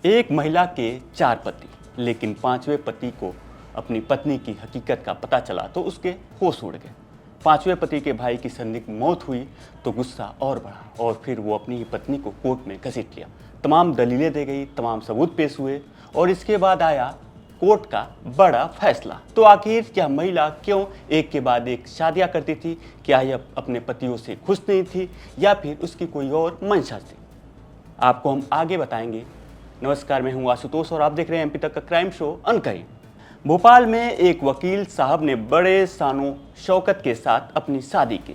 एक महिला के 4 पति, लेकिन 5वें पति को अपनी पत्नी की हकीकत का पता चला तो उसके होश उड़ गए। 5वें पति के भाई की संदिग्ध मौत हुई तो गुस्सा और बढ़ा और फिर वो अपनी ही पत्नी को कोर्ट में घसीट लिया। तमाम दलीलें दी गई, तमाम सबूत पेश हुए और इसके बाद आया कोर्ट का बड़ा फैसला। तो आखिर यह महिला क्यों एक के बाद एक शादियां करती थी? क्या यह अपने पतियों से खुश नहीं थी या फिर उसकी कोई और मंशा थी? आपको हम आगे बताएंगे। नमस्कार, मैं हूं आशुतोष और आप देख रहे हैं एमपी तक का क्राइम शो अनकही। भोपाल में एक वकील साहब ने बड़े शानो शौकत के साथ अपनी शादी के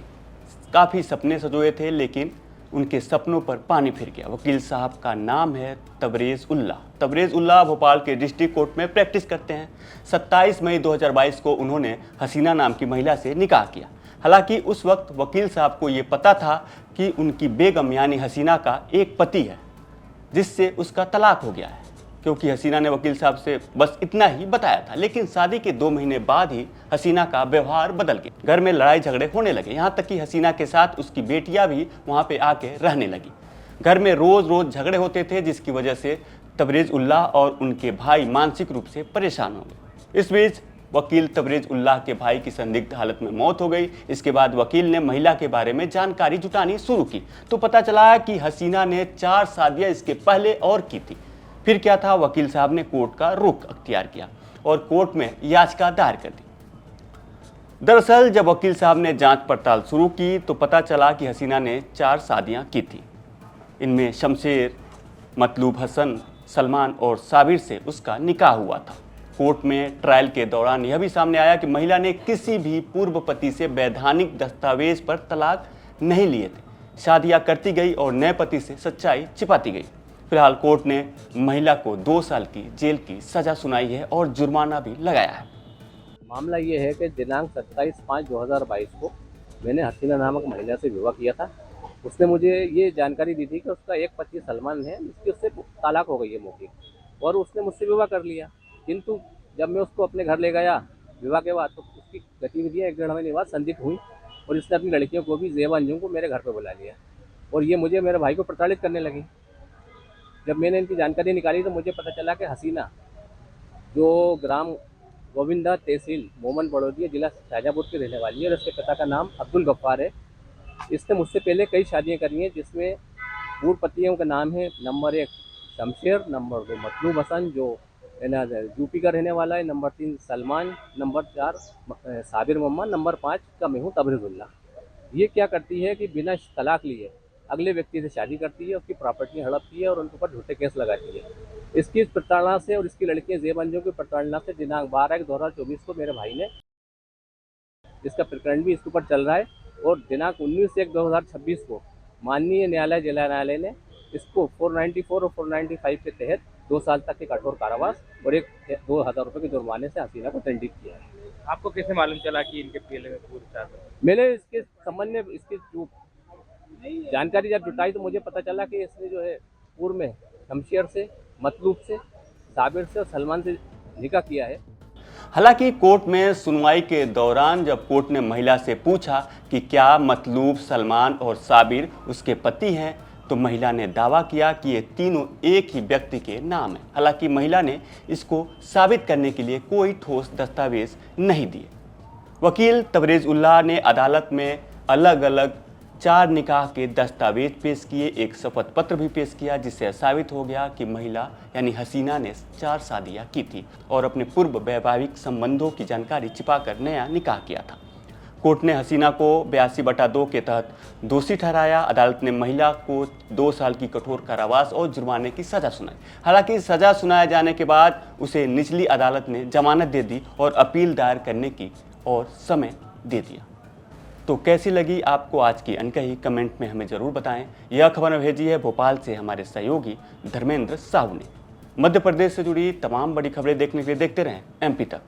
काफ़ी सपने सजोए थे, लेकिन उनके सपनों पर पानी फिर गया। वकील साहब का नाम है तबरेज़ उल्लाह। तबरेज़ उल्लाह भोपाल के डिस्ट्रिक्ट कोर्ट में प्रैक्टिस करते हैं। 27 मई 2022 को उन्होंने हसीना नाम की महिला से निकाह किया। हालांकि उस वक्त वकील साहब को ये पता था कि उनकी बेगम यानी हसीना का एक पति है जिससे उसका तलाक हो गया है, क्योंकि हसीना ने वकील साहब से बस इतना ही बताया था। लेकिन शादी के 2 महीने बाद ही हसीना का व्यवहार बदल गया। घर में लड़ाई झगड़े होने लगे, यहाँ तक कि हसीना के साथ उसकी बेटियां भी वहाँ पे आके रहने लगी। घर में रोज रोज झगड़े होते थे, जिसकी वजह से तबरेज़ उल्लाह और उनके भाई मानसिक रूप से परेशान हो गए। इस बीच वकील तबरेज़ उल्लाह के भाई की संदिग्ध हालत में मौत हो गई। इसके बाद वकील ने महिला के बारे में जानकारी जुटानी शुरू की तो पता चला कि हसीना ने 4 शादियां इसके पहले और की थी। फिर क्या था, वकील साहब ने कोर्ट का रुख अख्तियार किया और कोर्ट में याचिका दायर कर दी। दरअसल जब वकील साहब ने जांच पड़ताल शुरू की तो पता चला कि हसीना ने 4 शादियां की थी। इनमें शमशेर, मतलूब हसन, सलमान और साबिर से उसका निकाह हुआ था। कोर्ट में ट्रायल के दौरान यह भी सामने आया कि महिला ने किसी भी पूर्व पति से वैधानिक दस्तावेज पर तलाक नहीं लिए थे। शादियां करती गई और नए पति से सच्चाई छिपाती गई। फिलहाल कोर्ट ने महिला को 2 साल की जेल की सजा सुनाई है और जुर्माना भी लगाया है। मामला ये है कि दिनांक 27/5/2022 को मैंने हसीना नामक महिला से विवाह किया था। उसने मुझे ये जानकारी दी थी कि उसका एक पति सलमान है, जिसकी उससे तलाक हो गई है मौखिक, और उसने मुझसे विवाह कर लिया। किंतु जब मैं उसको अपने घर ले गया विवाह के बाद तो उसकी गतिविधियाँ 1-1.5 महीने बाद संदिग्ध हुई और इसने अपनी लड़कियों को भी जेबांजों को मेरे घर पर बुला लिया और ये मुझे मेरे भाई को प्रताड़ित करने लगी। जब मैंने इनकी जानकारी निकाली तो मुझे पता चला कि हसीना, जो ग्राम गोविंदा, तहसील मोमन बड़ौदिया, जिला शाहजहाँपुर की रहने वाली है और इसके पिता का नाम अब्दुल गफ्फार है। इसने मुझसे पहले कई शादियाँ करी हैं, जिसमें पूर्व पतियों का नाम है नंबर 1 शमशेर, नंबर 2 मतलूब हसन जो यूपी का रहने वाला है, number 3 Salman, number 4 Sabir Mohammad, number 5 का मैं हूँ तबरेज़ उल्लाह। ये क्या करती है कि बिना तलाक लिए अगले व्यक्ति से शादी करती है, उसकी प्रॉपर्टी हड़पती है और उनके ऊपर झूठे केस लगाती है। इसकी प्रताड़ना से और इसकी लड़कियां जेबंजों की प्रताड़ना से दिनांक 12/1/2024 को मेरे भाई ने, इसका प्रकरण भी इसके ऊपर चल रहा है, और दिनांक 19/1/2026 को माननीय न्यायालय जिला न्यायालय ने इसको 494 और 495 के तहत 2 साल तक के कठोर कारावास और 2,000 रुपये के जुर्माने से हसीना को दंडित किया है। आपको कैसे मालूम चला कि इनके पहले में पूरे 4 बच्चे? मैंने इसके संबंध में इसकी जो जानकारी जब जुटाई तो मुझे पता चला कि इसने जो है पूर्व में शमशेर से, मतलूब से, साबिर से और सलमान से निकाह किया है। हालांकि कोर्ट में सुनवाई के दौरान जब कोर्ट ने महिला से पूछा कि क्या मतलूब, सलमान और साबिर उसके पति हैं, तो महिला ने दावा किया कि ये तीनों एक ही व्यक्ति के नाम हैं। हालांकि महिला ने इसको साबित करने के लिए कोई ठोस दस्तावेज नहीं दिए। वकील तबरेज़ उल्लाह ने अदालत में अलग अलग 4 निकाह के दस्तावेज पेश किए, एक शपथ पत्र भी पेश किया, जिससे साबित हो गया कि महिला यानी हसीना ने 4 शादियां की थी और अपने पूर्व वैवाहिक संबंधों की जानकारी छिपाकर नया निकाह किया था। कोर्ट ने हसीना को 82/2 के तहत दोषी ठहराया। अदालत ने महिला को 2 साल की कठोर कारावास और जुर्माने की सजा सुनाई। हालांकि सजा सुनाए जाने के बाद उसे निचली अदालत ने जमानत दे दी और अपील दायर करने की और समय दे दिया। तो कैसी लगी आपको आज की अनकही? कमेंट में हमें ज़रूर बताएं। यह खबर भेजी है भोपाल से हमारे सहयोगी धर्मेंद्र साहू ने। मध्य प्रदेश से जुड़ी तमाम बड़ी खबरें देखने के लिए देखते रहें एमपी तक।